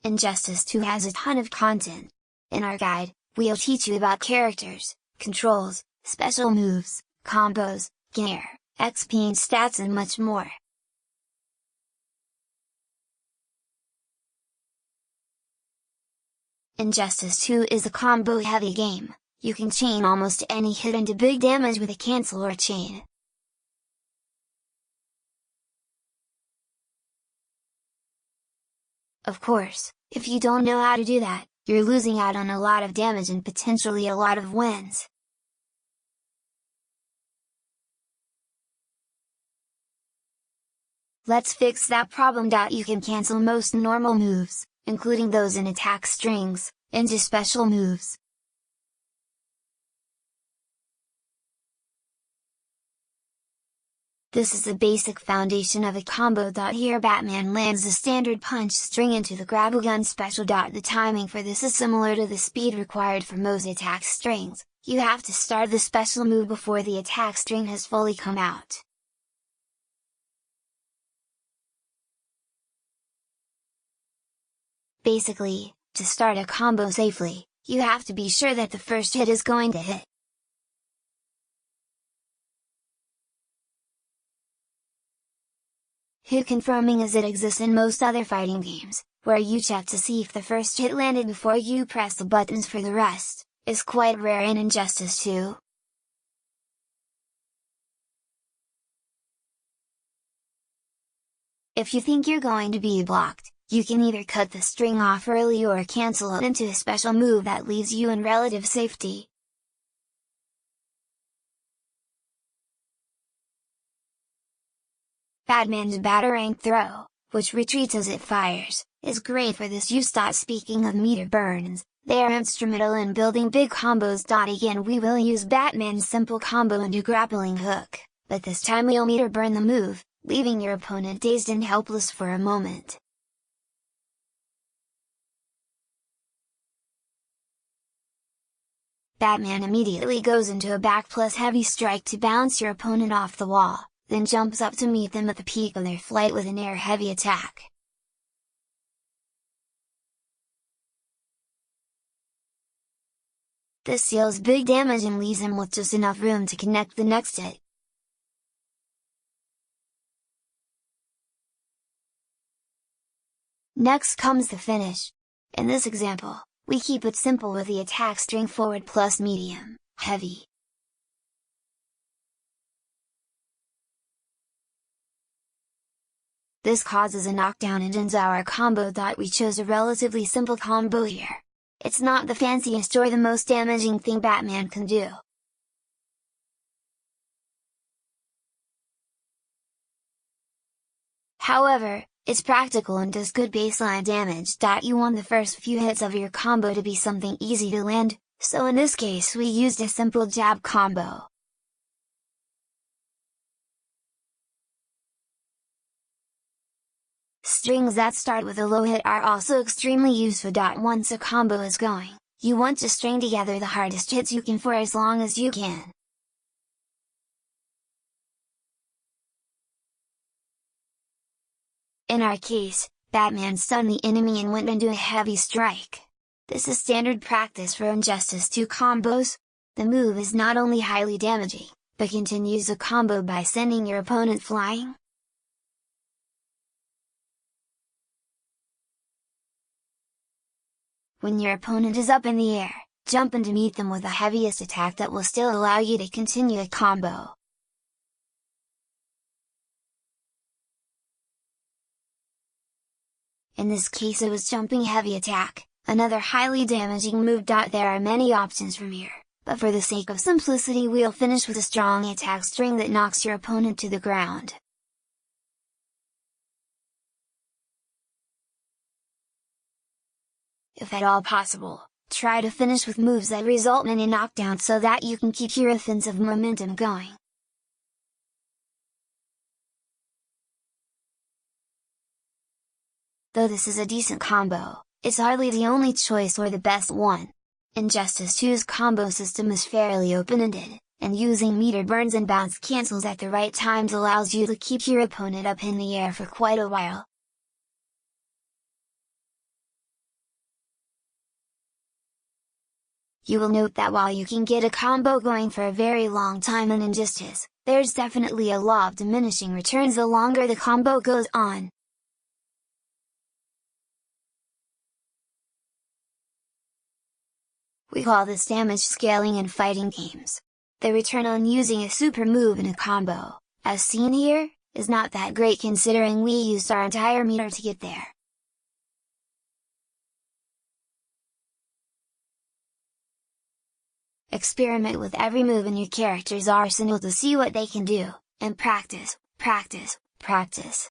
Injustice 2 has a ton of content. In our guide, we'll teach you about characters, controls, special moves, combos, gear, XP and stats and much more. Injustice 2 is a combo-heavy game. You can chain almost any hit into big damage with a cancel or chain. Of course, if you don't know how to do that, you're losing out on a lot of damage and potentially a lot of wins. Let's fix that problem. You can cancel most normal moves, including those in attack strings, into special moves. This is the basic foundation of a combo. Here Batman lands the standard punch string into the grapple gun special. The timing for this is similar to the speed required for most attack strings. You have to start the special move before the attack string has fully come out. Basically, to start a combo safely, you have to be sure that the first hit is going to hit. Hit confirming, as it exists in most other fighting games, where you check to see if the first hit landed before you press the buttons for the rest, is quite rare in Injustice 2. If you think you're going to be blocked, you can either cut the string off early or cancel it into a special move that leaves you in relative safety. Batman's Batarang throw, which retreats as it fires, is great for this use. Speaking of meter burns, they are instrumental in building big combos. Again, we will use Batman's simple combo into grappling hook, but this time we'll meter burn the move, leaving your opponent dazed and helpless for a moment. Batman immediately goes into a back plus heavy strike to bounce your opponent off the wall, then jumps up to meet them at the peak of their flight with an air heavy attack. This deals big damage and leaves him with just enough room to connect the next hit. Next comes the finish. In this example, we keep it simple with the attack string forward plus medium, heavy. This causes a knockdown and ends our combo. We chose a relatively simple combo here. It's not the fanciest or the most damaging thing Batman can do. However, it's practical and does good baseline damage. You want the first few hits of your combo to be something easy to land, so in this case we used a simple jab combo. Strings that start with a low hit are also extremely useful. Once a combo is going, you want to string together the hardest hits you can for as long as you can. In our case, Batman stunned the enemy and went into a heavy strike. This is standard practice for Injustice 2 combos. The move is not only highly damaging, but continues the combo by sending your opponent flying. When your opponent is up in the air, jump in to meet them with the heaviest attack that will still allow you to continue a combo. In this case it was jumping heavy attack, another highly damaging move. There are many options from here, but for the sake of simplicity we'll finish with a strong attack string that knocks your opponent to the ground. If at all possible, try to finish with moves that result in a knockdown so that you can keep your offensive momentum going. Though this is a decent combo, it's hardly the only choice or the best one. Injustice 2's combo system is fairly open-ended, and using meter burns and bounce cancels at the right times allows you to keep your opponent up in the air for quite a while. You will note that while you can get a combo going for a very long time in Injustice, there's definitely a law of diminishing returns the longer the combo goes on. We call this damage scaling in fighting games. The return on using a super move in a combo, as seen here, is not that great considering we used our entire meter to get there. Experiment with every move in your character's arsenal to see what they can do, and practice, practice, practice.